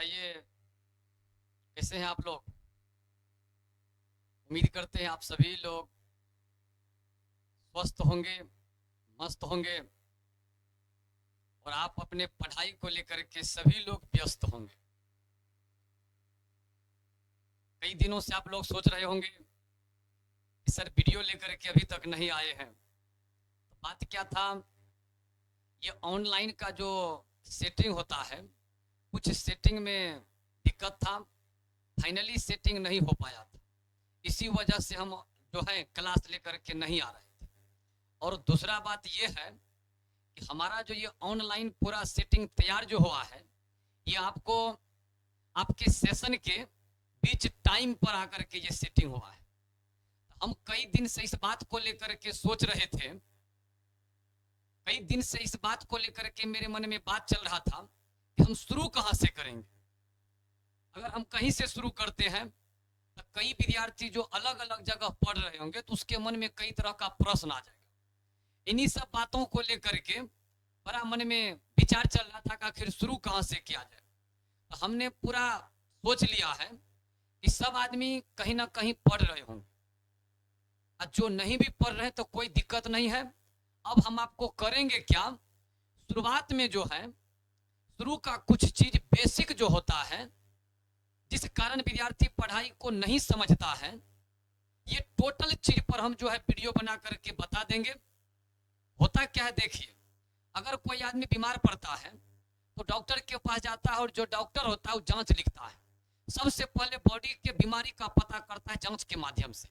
बताइए, कैसे हैं आप लोग? उम्मीद करते हैं आप सभी लोग स्वस्थ होंगे, मस्त होंगे और आप अपने पढ़ाई को लेकर के सभी लोग व्यस्त होंगे। कई दिनों से आप लोग सोच रहे होंगे कि सर वीडियो लेकर के अभी तक नहीं आए हैं। तो बात क्या था, ये ऑनलाइन का जो सेटिंग होता है, कुछ सेटिंग में दिक्कत था, फाइनली सेटिंग नहीं हो पाया था। इसी वजह से हम जो है क्लास लेकर के नहीं आ रहे थे। और दूसरा बात ये है कि हमारा जो ये ऑनलाइन पूरा सेटिंग तैयार जो हुआ है, ये आपको आपके सेशन के बीच टाइम पर आकर के ये सेटिंग हुआ है। हम कई दिन से इस बात को लेकर के सोच रहे थे, कई दिन से इस बात को लेकर के मेरे मन में बात चल रहा था कि हम शुरू कहाँ से करेंगे। अगर हम कहीं से शुरू करते हैं तो कई विद्यार्थी जो अलग अलग जगह पढ़ रहे होंगे तो उसके मन में कई तरह का प्रश्न आ जाएगा। इन्हीं सब बातों को लेकर के बड़ा मन में विचार चल रहा था कि आखिर शुरू कहाँ से किया जाए। तो हमने पूरा सोच लिया है कि सब आदमी कहीं ना कहीं पढ़ रहे होंगे, और जो नहीं भी पढ़ रहे तो कोई दिक्कत नहीं है। अब हम आपको करेंगे क्या, शुरुआत में जो है शुरू का कुछ चीज बेसिक जो होता है, जिस कारण विद्यार्थी पढ़ाई को नहीं समझता है, ये टोटल चीज पर हम जो है वीडियो बना करके बता देंगे। होता क्या है, देखिए, अगर कोई आदमी बीमार पड़ता है तो डॉक्टर के पास जाता है और जो डॉक्टर होता है वो जांच लिखता है। सबसे पहले बॉडी के बीमारी का पता करता है जांच के माध्यम से,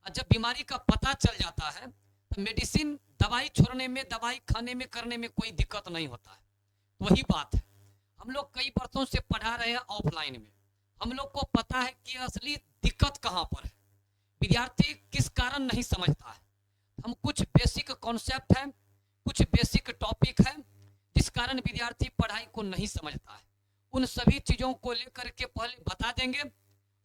और जब बीमारी का पता चल जाता है तो मेडिसिन दवाई छोड़ने में, दवाई खाने में, करने में कोई दिक्कत नहीं होता है। तो वही बात है, हम लोग कई वर्षों से पढ़ा रहे हैं ऑफलाइन में, हम लोग को पता है कि असली दिक्कत कहाँ पर है, विद्यार्थी किस कारण नहीं समझता है। हम कुछ बेसिक कॉन्सेप्ट है, कुछ बेसिक टॉपिक है जिस कारण विद्यार्थी पढ़ाई को नहीं समझता है, उन सभी चीजों को लेकर के पहले बता देंगे।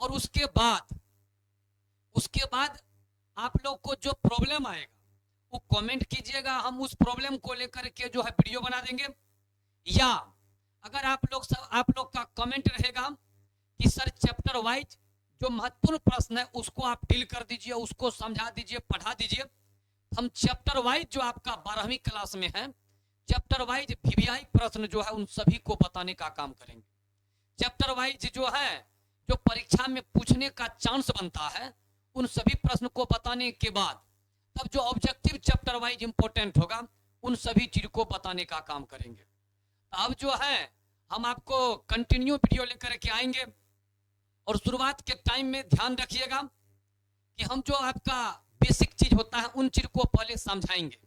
और उसके बाद आप लोग को जो प्रॉब्लम आएगा वो कमेंट कीजिएगा, हम उस प्रॉब्लम को लेकर के जो है वीडियो बना देंगे। या अगर आप लोग का कमेंट रहेगा कि सर चैप्टर वाइज जो महत्वपूर्ण प्रश्न है उसको आप डील कर दीजिए, उसको समझा दीजिए, पढ़ा दीजिए, हम चैप्टर वाइज जो आपका 12वीं क्लास में है, चैप्टर वाइज वीवीआई प्रश्न जो है उन सभी को बताने का काम करेंगे। चैप्टर वाइज जो है, जो परीक्षा में पूछने का चांस बनता है, उन सभी प्रश्न को बताने के बाद तब जो ऑब्जेक्टिव चैप्टर वाइज इंपॉर्टेंट होगा उन सभी चीज को बताने का काम करेंगे। अब जो है हम आपको कंटिन्यू वीडियो लेकर के आएंगे, और शुरुआत के टाइम में ध्यान रखिएगा कि हम जो आपका बेसिक चीज होता है उन चीज को पहले समझाएंगे।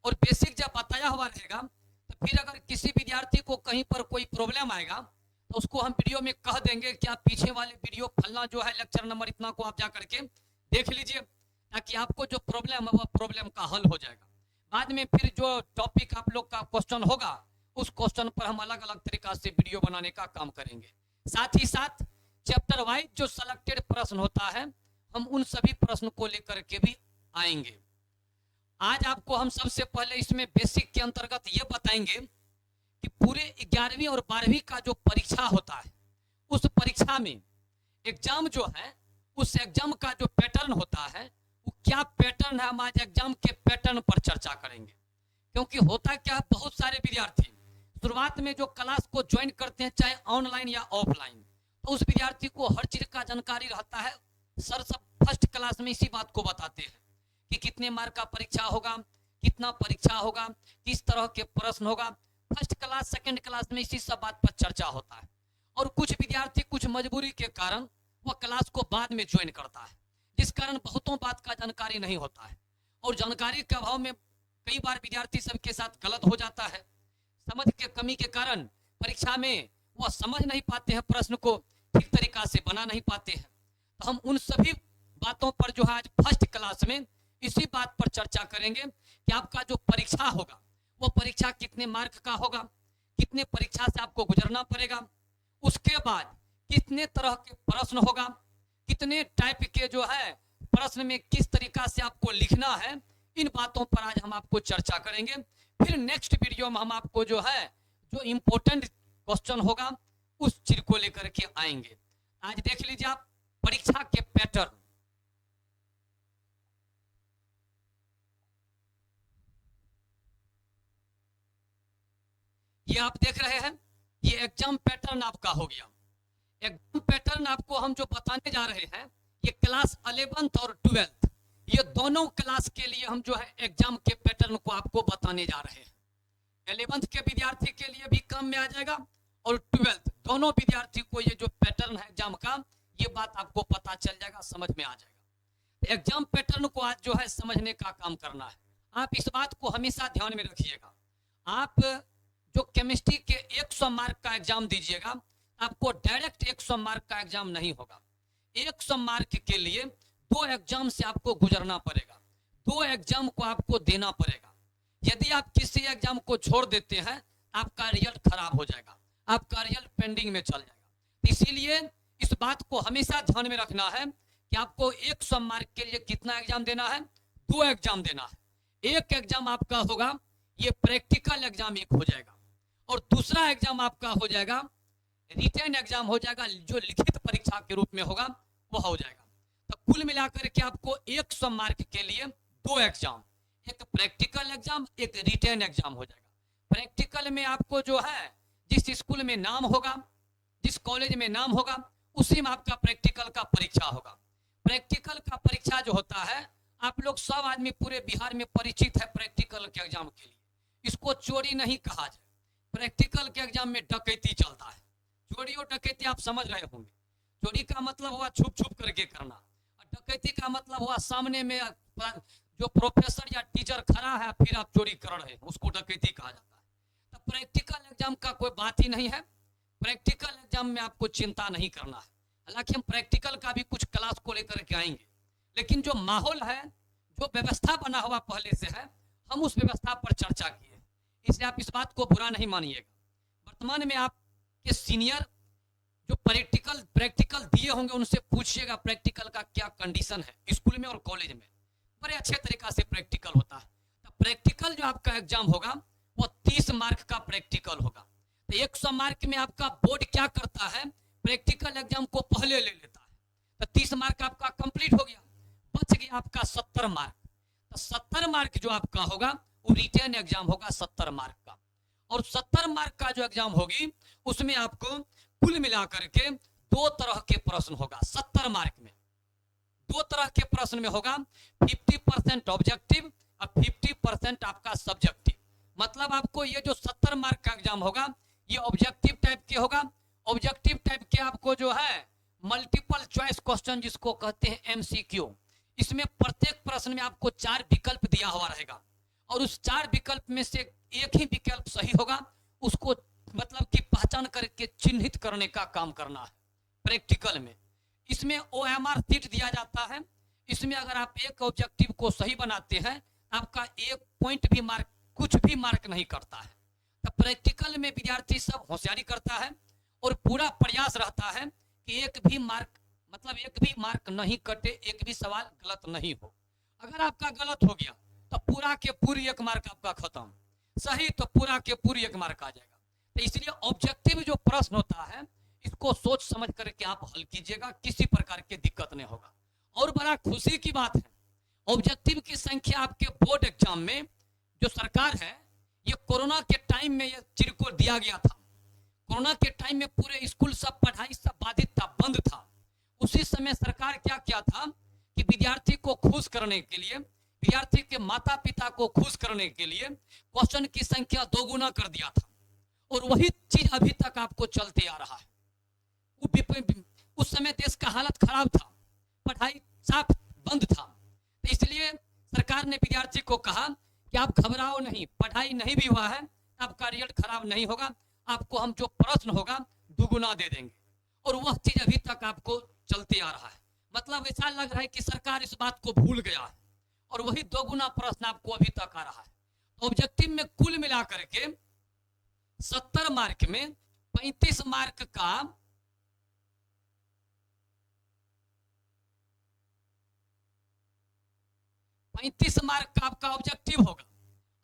और बेसिक जब बताया हुआ रहेगा तो फिर अगर किसी विद्यार्थी को कहीं पर कोई प्रॉब्लम आएगा तो उसको हम वीडियो में कह देंगे कि आप पीछे वाले वीडियो फलना जो है लेक्चर नंबर इतना को आप जा करके देख लीजिए, ताकि आपको जो प्रॉब्लम है वह प्रॉब्लम का हल हो जाएगा। बाद में फिर जो टॉपिक आप लोग का क्वेश्चन होगा उस क्वेश्चन पर हम अलग अलग तरीका से वीडियो बनाने का काम करेंगे। साथ ही साथ चैप्टर वाइज जो सिलेक्टेड प्रश्न होता है हम उन सभी प्रश्न को लेकर के भी आएंगे। आज आपको हम सबसे पहले इसमें बेसिक के अंतर्गत ये बताएंगे कि पूरे 11वीं और 12वीं का जो परीक्षा होता है उस परीक्षा में एग्जाम जो है, उस एग्जाम का जो पैटर्न होता है वो क्या पैटर्न है, हम आज एग्जाम के पैटर्न पर चर्चा करेंगे। क्योंकि होता क्या है, बहुत सारे विद्यार्थी शुरुआत में जो क्लास को ज्वाइन करते हैं चाहे ऑनलाइन या ऑफलाइन, तो उस विद्यार्थी को हर चीज का जानकारी रहता है। सर सब फर्स्ट क्लास में इसी बात को बताते हैं कि कितने मार्क का परीक्षा होगा, कितना परीक्षा होगा, किस तरह के प्रश्न होगा। फर्स्ट क्लास सेकंड क्लास में इसी सब बात पर चर्चा होता है। और कुछ विद्यार्थी कुछ मजबूरी के कारण वह क्लास को बाद में ज्वाइन करता है, जिस कारण बहुतों बात का जानकारी नहीं होता है। और जानकारी के अभाव में कई बार विद्यार्थी सबके साथ गलत हो जाता है। समझ के कमी के कारण परीक्षा में वह समझ नहीं पाते हैं, प्रश्न को ठीक तरीका से बना नहीं पाते हैं। तो हम उन सभी बातों पर जो है आज फर्स्ट क्लास में इसी बात पर चर्चा करेंगे कि आपका जो परीक्षा होगा वो परीक्षा कितने मार्क का होगा, कितने परीक्षा से आपको गुजरना पड़ेगा, उसके बाद कितने तरह के प्रश्न होगा, कितने टाइप के जो है प्रश्न में किस तरीका से आपको लिखना है, इन बातों पर आज हम आपको चर्चा करेंगे। फिर नेक्स्ट वीडियो में हम आपको जो है जो इम्पोर्टेंट क्वेश्चन होगा उस चीज को लेकर के आएंगे। आज देख लीजिए आप परीक्षा के पैटर्न। ये आप देख रहे हैं, ये एग्जाम पैटर्न आपका हो गया। एग्जाम पैटर्न आपको हम जो बताने जा रहे हैं, ये क्लास 11th और 12th, ये दोनों क्लास के लिए हम जो है एग्जाम के पैटर्न को आपको बताने जा रहे हैं। 11th के विद्यार्थी के लिए भी काम में आ जाएगा और 12th, दोनों विद्यार्थी को ये जो पैटर्न है एग्जाम का, ये बात आपको पता चल जाएगा, समझ में आ जाएगा। एग्जाम पैटर्न को आज जो है समझने का काम करना है। आप इस बात को हमेशा ध्यान में रखिएगा। आप जो केमिस्ट्री के 100 मार्क का एग्जाम दीजिएगा, आपको डायरेक्ट 100 मार्क का एग्जाम नहीं होगा। 100 मार्क के लिए 2 एग्जाम से आपको गुजरना पड़ेगा, 2 एग्जाम को आपको देना पड़ेगा। यदि आप किसी एग्जाम को छोड़ देते हैं, आपका रिजल्ट खराब हो जाएगा, आपका रिजल्ट पेंडिंग में चल जाएगा। इसीलिए इस बात को हमेशा ध्यान में रखना है कि आपको 100 मार्क के लिए कितना एग्जाम देना है, 2 एग्जाम देना है। एक एग्जाम आपका होगा, ये प्रैक्टिकल एग्जाम एक हो जाएगा, और दूसरा एग्जाम आपका हो जाएगा रिटन एग्जाम हो जाएगा, जो लिखित परीक्षा के रूप में होगा वो हो जाएगा। तो कुल मिलाकर के आपको 100 मार्क के लिए 2 एग्जाम, एक प्रैक्टिकल एग्जाम, एक रिटन एग्जाम हो जाएगा। प्रैक्टिकल में आपको जो है जिस स्कूल में नाम होगा, जिस कॉलेज में नाम होगा, उसी में आपका प्रैक्टिकल का परीक्षा होगा। प्रैक्टिकल का परीक्षा जो होता है, आप लोग सब आदमी पूरे बिहार में परिचित है प्रैक्टिकल के एग्जाम के लिए। इसको चोरी नहीं कहा जाए, प्रैक्टिकल के एग्जाम में डकैती चलता है। चोरी और डकैती आप समझ रहे होंगे। चोरी का मतलब हुआ छुप छुप करके करना, और डकैती का मतलब हुआ सामने में जो प्रोफेसर या टीचर खड़ा है फिर आप चोरी कर रहे हैं, उसको डकैती कहा जाता है। तो प्रैक्टिकल एग्जाम का कोई बात ही नहीं है। प्रैक्टिकल एग्जाम में आपको चिंता नहीं करना है। हालांकि हम प्रैक्टिकल का भी कुछ क्लास को लेकर के आएंगे, लेकिन जो माहौल है, जो व्यवस्था बना हुआ पहले से है, हम उस व्यवस्था पर चर्चा किए, इसलिए आप इस बात को बुरा नहीं मानिएगा। वर्तमान में आपके सीनियर जो प्रैक्टिकल दिए होंगे, उनसे पूछिएगा प्रैक्टिकल का क्या कंडीशन है स्कूल में और कॉलेज में। बड़े अच्छे तरीका से प्रैक्टिकल होता है। तो प्रैक्टिकल जो आपका एग्जाम होगा वो 30 मार्क का प्रैक्टिकल होगा। तो 100 मार्क में आपका बोर्ड क्या करता है, प्रैक्टिकल एग्जाम को पहले ले लेता है। तो 30 मार्क आपका कंप्लीट हो गया, बच गया आपका 70 मार्क। तो 70 मार्क जो आपका होगा वो रिटन एग्जाम होगा 70 मार्क का। और 70 मार्क का जो एग्जाम होगी, उसमें आपको कुल मिलाकर के 2 तरह के प्रश्न होगा। 70 मार्क में 2 तरह के प्रश्न में होगा, 50% ऑब्जेक्टिव और 50% आपका सब्जेक्टिव। मतलब आपको ये जो 70 मार्क का एग्जाम होगा, ये ऑब्जेक्टिव टाइप के होगा। ऑब्जेक्टिव टाइप के आपको जो है मल्टीपल चॉइस क्वेश्चन जिसको कहते हैं एमसीक्यू, इसमें प्रत्येक प्रश्न में आपको 4 विकल्प दिया हुआ रहेगा, और उस 4 विकल्प में से एक ही विकल्प सही होगा, उसको मतलब कि पहचान करके चिन्हित करने का काम करना है प्रैक्टिकल में। इसमें OMR सीट दिया जाता है। इसमें अगर आप एक ऑब्जेक्टिव को सही बनाते हैं, आपका 1 पॉइंट भी मार्क, कुछ भी मार्क नहीं करता है। तो प्रैक्टिकल में विद्यार्थी सब होशियारी करता है और पूरा प्रयास रहता है कि एक भी मार्क नहीं कटे, एक भी सवाल गलत नहीं हो। अगर आपका गलत हो गया तो पूरा के पूरी 1 मार्क आपका खत्म, सही तो पूरा के पूरी 1 मार्क आ जाएगा। तो इसलिए ऑब्जेक्टिव जो प्रश्न होता है, इसको सोच समझ करके आप हल कीजिएगा, किसी प्रकार की दिक्कत नहीं होगा। और बड़ा खुशी की बात है, ऑब्जेक्टिव की संख्या आपके बोर्ड एग्जाम में जो सरकार है, ये कोरोना के टाइम में ये चीज को दिया गया था। कोरोना के टाइम में पूरे स्कूल सब पढ़ाई सब बाधित था, बंद था। उसी समय सरकार क्या किया था कि विद्यार्थी को खुश करने के लिए, विद्यार्थी के माता पिता को खुश करने के लिए क्वेश्चन की संख्या 2 गुना कर दिया था। और वही चीज अभी तक आपको चलते आ रहा है। उस समय देश का हालत खराब था, पढ़ाई साफ बंद था, तो इसलिए सरकार ने विद्यार्थी को कहा कि आप घबराओ नहीं, पढ़ाई नहीं भी हुआ है, आपका रिजल्ट खराब नहीं होगा, आपको हम जो प्रश्न होगा 2 गुना दे देंगे। और वह चीज अभी तक आपको चलते आ रहा है। मतलब ऐसा लग रहा है कि सरकार इस बात को भूल गया है, और वही 2 गुना प्रश्न आपको अभी तक आ रहा है। ऑब्जेक्टिव में कुल मिलाकर के 70 मार्क में 35 मार्क का 35 मार्क का आपका ऑब्जेक्टिव होगा,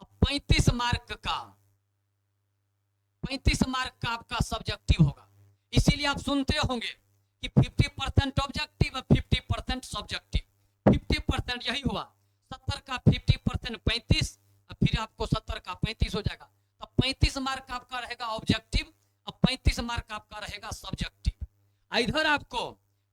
और 35 मार्क का आपका सब्जेक्टिव होगा। इसीलिए आप सुनते होंगे कि 50% ऑब्जेक्टिव और 50% सब्जेक्टिव। 50% यही हुआ, 70 का 50% 35, और फिर आपको 70 का 35 हो जाएगा। तो 35 मार्क आपका रहेगा ऑब्जेक्टिव और 35 मार्क आपका रहेगा सब्जेक्टिव। इधर आपको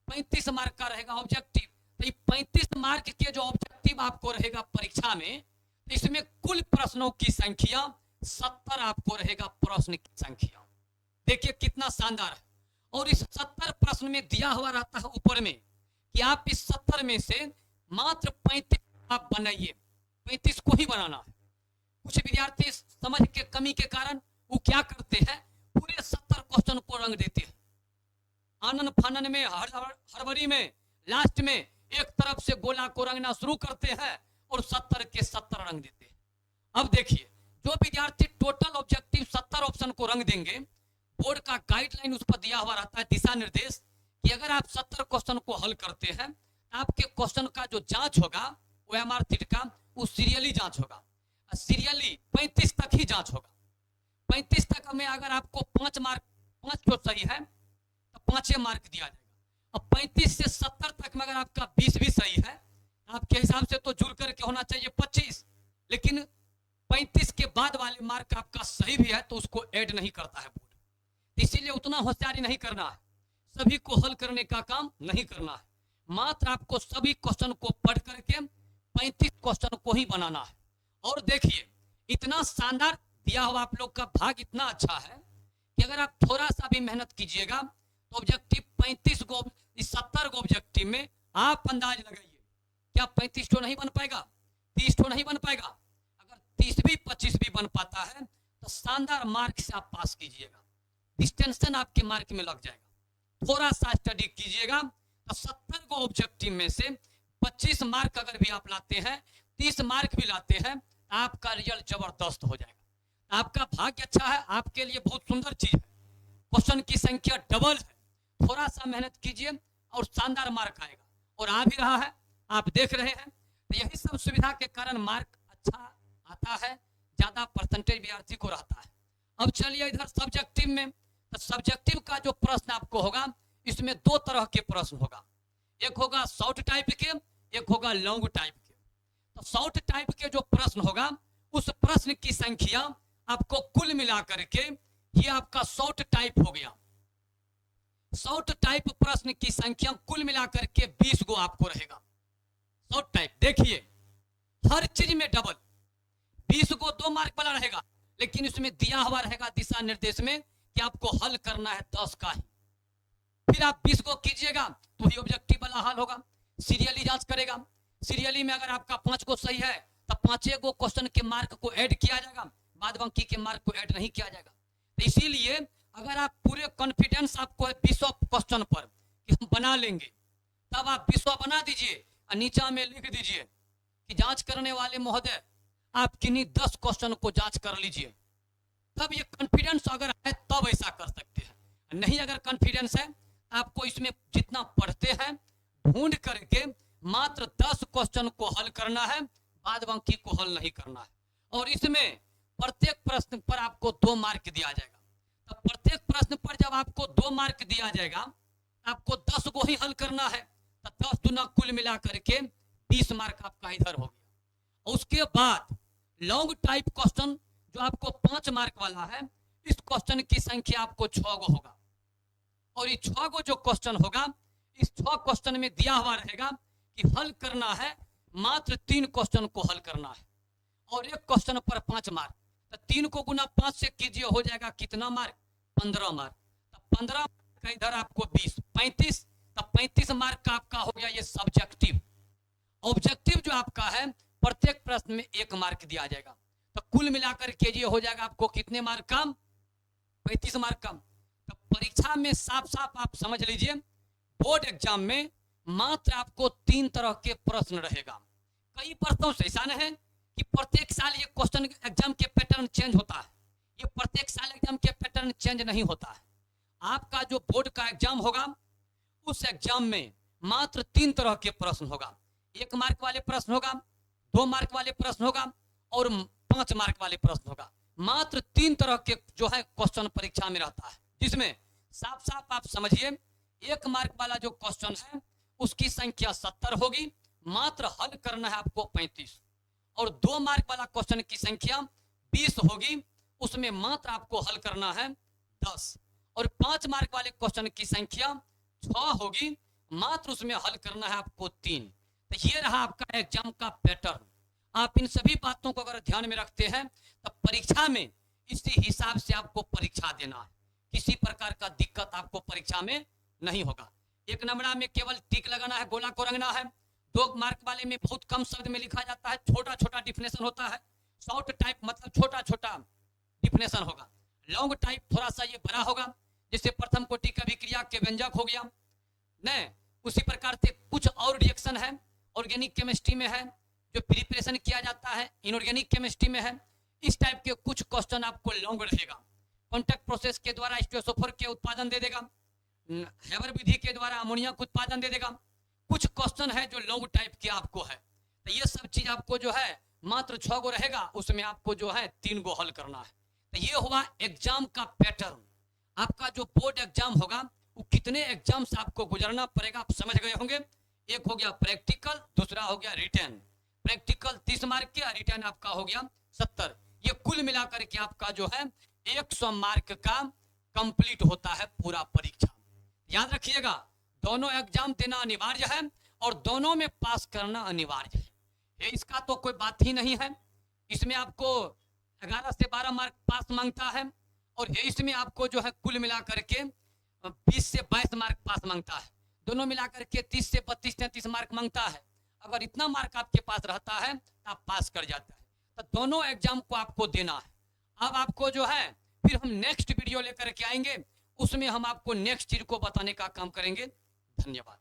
35 मार्क का रहेगा ऑब्जेक्टिव। तो 35 मार्क के जो ऑब्जेक्टिव आपको रहेगा परीक्षा में, तो इसमें कुल प्रश्नों की संख्या 70 आपको रहेगा प्रश्न की संख्या। देखिए कितना शानदार है। और इस 70 प्रश्न में दिया हुआ रहता है ऊपर में कि आप इस 70 में से मात्र 35 आप बनाइए, 35 को ही बनाना है। कुछ विद्यार्थी समझ के कमी के कारण वो क्या करते हैं, पूरे 70 क्वेश्चन को रंग देते हैं। आनन फानन में, हड़बड़ी में, लास्ट में एक तरफ से गोला को रंगना शुरू करते हैं और 70 के 70 रंग देते हैं। अब देखिए, जो विद्यार्थी टोटल ऑब्जेक्टिव 70 ऑप्शन को रंग देंगे, बोर्ड का गाइडलाइन उस पर दिया हुआ रहता है, दिशा निर्देश, कि अगर आप 70 क्वेश्चन को हल करते हैं, आपके क्वेश्चन का जो जांच होगा वो एमआर का वो सीरियली जांच होगा। सीरियली 35 तक ही जांच होगा। 35 तक में अगर आपको 5 मार्क, 5 जो सही है तो 5 मार्क दिया जाएगा। अब 35 से 70 तक में अगर आपका 20 भी सही है, आपके हिसाब से तो जुड़ करके होना चाहिए 25, लेकिन 35 के बाद वाले मार्क आपका सही भी है तो उसको ऐड नहीं करता है बोर्ड। इसीलिए उतना होशियारी नहीं करना है, सभी को हल करने का काम नहीं करना है, मात्र आपको सभी क्वेश्चन को पढ़ करके 35 क्वेश्चन को ही बनाना है। और देखिए इतना शानदार दिया हुआ, आप लोग का भाग इतना अच्छा है कि अगर आप थोड़ा सा भी मेहनत कीजिएगा तो ऑब्जेक्टिव 35 को, इस 70 को ऑब्जेक्टिव में आप अंदाज लगाइए, क्या 35 तो नहीं बन पाएगा, 30 तो नहीं बन पाएगा। अगर 30 भी 25 भी बन पाता है तो शानदार मार्क से आप पास कीजिएगा, डिस्टेंशन आपके मार्क में लग जाएगा। थोड़ा सा स्टडी कीजिएगा तो 70 को ऑब्जेक्टिव में से 25 मार्क अगर भी आप लाते हैं, 30 मार्क भी लाते हैं, आपका रिजल्ट जबरदस्त हो जाएगा। आपका भाग्य अच्छा है, आपके लिए बहुत सुंदर चीज है। क्वेश्चन की संख्या डबल है, थोड़ा सा मेहनत कीजिए और शानदार मार्क आएगा, और आ भी रहा है, आप देख रहे हैं। तो यही सब सुविधा के कारण मार्क अच्छा आता है, ज्यादा परसेंटेज विद्यार्थी को रहता है। अब चलिए इधर सब्जेक्टिव में, तो सब्जेक्टिव का जो प्रश्न आपको होगा, इसमें 2 तरह के प्रश्न होगा, एक होगा शॉर्ट टाइप के, एक होगा लॉन्ग टाइप के। तो शॉर्ट टाइप के जो प्रश्न होगा, उस प्रश्न की संख्या आपको कुल मिलाकर के, ये आपका शॉर्ट टाइप हो गया। शॉर्ट टाइप प्रश्न की संख्या कुल मिलाकर के 20 गो आपको रहेगा। शॉर्ट टाइप देखिए हर चीज में डबल, 20 को 2 मार्क वाला रहेगा, लेकिन उसमें दिया हुआ रहेगा दिशा निर्देश में कि आपको हल करना है 10 का ही। फिर आप 20 को कीजिएगा तो ही ऑब्जेक्टिव वाला हल होगा। सीरियली जांच करेगा, सीरियली में अगर आपका 5 को सही है तो 5 को क्वेश्चन के मार्क को ऐड किया जाएगा, बाद बाकी के मार्क को ऐड नहीं किया जाएगा। तो इसीलिए अगर आप पूरे कॉन्फिडेंस आपको है 20 क्वेश्चन पर कि हम बना लेंगे, तब आप 20 बना दीजिए और नीचा में लिख दीजिए कि जांच करने वाले महोदय आप किन्हीं 10 क्वेश्चन को जांच कर लीजिए। तब ये कॉन्फिडेंस अगर है तब ऐसा कर सकते हैं, नहीं अगर कॉन्फिडेंस है, आपको इसमें जितना पढ़ते हैं ढूंढ करके मात्र 10 क्वेश्चन को हल करना है, बाद बाकी को हल नहीं करना है। और इसमें प्रत्येक प्रश्न पर आपको 2 मार्क दिया जाएगा। तो प्रत्येक प्रश्न पर जब आपको 2 मार्क दिया जाएगा, आपको 10 को ही हल करना है, तो 10 दुना कुल मिला करके 20 मार्क आपका इधर हो गया। उसके बाद लॉन्ग टाइप क्वेश्चन जो आपको 5 मार्क वाला है, इस क्वेश्चन की संख्या आपको 6 गो होगा। और ये 6 गो जो क्वेश्चन होगा, इस 6 क्वेश्चन में दिया हुआ रहेगा कि हल करना है, मात्र 3 क्वेश्चन को हल करना है, और एक क्वेश्चन पर 5 मार्क। तो 3 को गुना 5 से कीजिए, हो जाएगा कितना मार्क, 15 मार्क। तो 15 का इधर आपको 20, 35, तो 35 मार्क का आपका हो गया ये सब्जेक्टिव। ऑब्जेक्टिव जो आपका है, प्रत्येक प्रश्न में 1 मार्क दिया जाएगा। तो कुल मिलाकर के ये हो जाएगा आपको कितने मार्क का, 35 मार्क का। तो परीक्षा में साफ साफ आप समझ लीजिए, बोर्ड एग्जाम में मात्र आपको 3 तरह के प्रश्न रहेगा। कई प्रश्नों से ऐसा नहीं है कि प्रत्येक साल ये क्वेश्चन एग्जाम के पैटर्न चेंज होता है, ये प्रत्येक साल एग्जाम के पैटर्न चेंज नहीं होता है। आपका जो बोर्ड का एग्जाम होगा, उस एग्जाम में मात्र 3 तरह के प्रश्न होगा। 1 मार्क वाले प्रश्न होगा, 2 मार्क वाले प्रश्न होगा और 5 मार्क वाले प्रश्न होगा। मात्र 3 तरह के जो है क्वेश्चन परीक्षा में रहता है, जिसमें साफ साफ आप समझिए, 1 मार्क वाला जो क्वेश्चन है उसकी संख्या 70 होगी, मात्र हल करना है आपको 35। और 2 मार्क वाला क्वेश्चन की संख्या 20 होगी, उसमें मात्र आपको हल करना है 10। और 5 मार्क वाले क्वेश्चन की संख्या 6 होगी, मात्र उसमें हल करना है आपको 3। तो ये रहा आपका एग्जाम का पैटर्न। आप इन सभी बातों को अगर ध्यान में रखते हैं तब परीक्षा में इसी हिसाब से आपको परीक्षा देना है, किसी प्रकार का दिक्कत आपको परीक्षा में नहीं होगा। 1 नंबर में केवल टिक लगाना है, गोला को रंगना है। 2 मार्क वाले में बहुत कम शब्द में लिखा जाता है, छोटा छोटा डिफिनेशन होता है। शॉर्ट टाइप मतलब छोटा छोटा डिफिनेशन होगा। लॉन्ग टाइप थोड़ा सा ये बड़ा होगा, जैसे प्रथम कोटि का अभिक्रिया के व्यंजक हो गया नहीं। उसी प्रकार से कुछ और रिएक्शन है, ऑर्गेनिक केमिस्ट्री में है जो प्रिपरेशन किया जाता है, इनऑर्गेनिक केमिस्ट्री में है। इस टाइप के कुछ क्वेश्चन आपको लॉन्ग रहेगा। कॉन्टैक्ट प्रोसेस के द्वारा स्टेसोफर के उत्पादन दे देगा, हेबर विधि के द्वारा अमोनिया का उत्पादन दे देगा। कुछ क्वेश्चन है जो लॉन्ग टाइप के आपको है, तो ये सब चीज आपको जो है मात्र 6 गो रहेगा, उसमें आपको जो है 3 गो हल करना है। तो ये हुआ एग्जाम का पैटर्न। आपका जो बोर्ड एग्जाम होगा वो कितने एग्जाम से आपको गुजरना पड़ेगा आप समझ गए होंगे। एक हो गया प्रैक्टिकल, दूसरा हो गया रिटर्न। प्रैक्टिकल 30 मार्क का, रिटर्न आपका हो गया 70। ये कुल मिलाकर के आपका जो है 100 मार्क का कंप्लीट होता है पूरा परीक्षा। याद रखिएगा, दोनों एग्जाम देना अनिवार्य है और दोनों में पास करना अनिवार्य है। ये इसका तो कोई बात ही नहीं है। इसमें आपको 11 से 12 मार्क पास मांगता है और इसमें आपको जो है कुल मिलाकर के 20 से 22 मार्क पास मांगता है। दोनों मिलाकर के 30 से 32-33 मार्क मांगता है। अगर इतना मार्क आपके पास रहता है तो आप पास कर जाता है। तो दोनों एग्जाम को आपको देना है। अब आपको जो है फिर हम नेक्स्ट वीडियो लेकर के आएंगे, उसमें हम आपको नेक्स्ट चीज को बताने का काम करेंगे। धन्यवाद।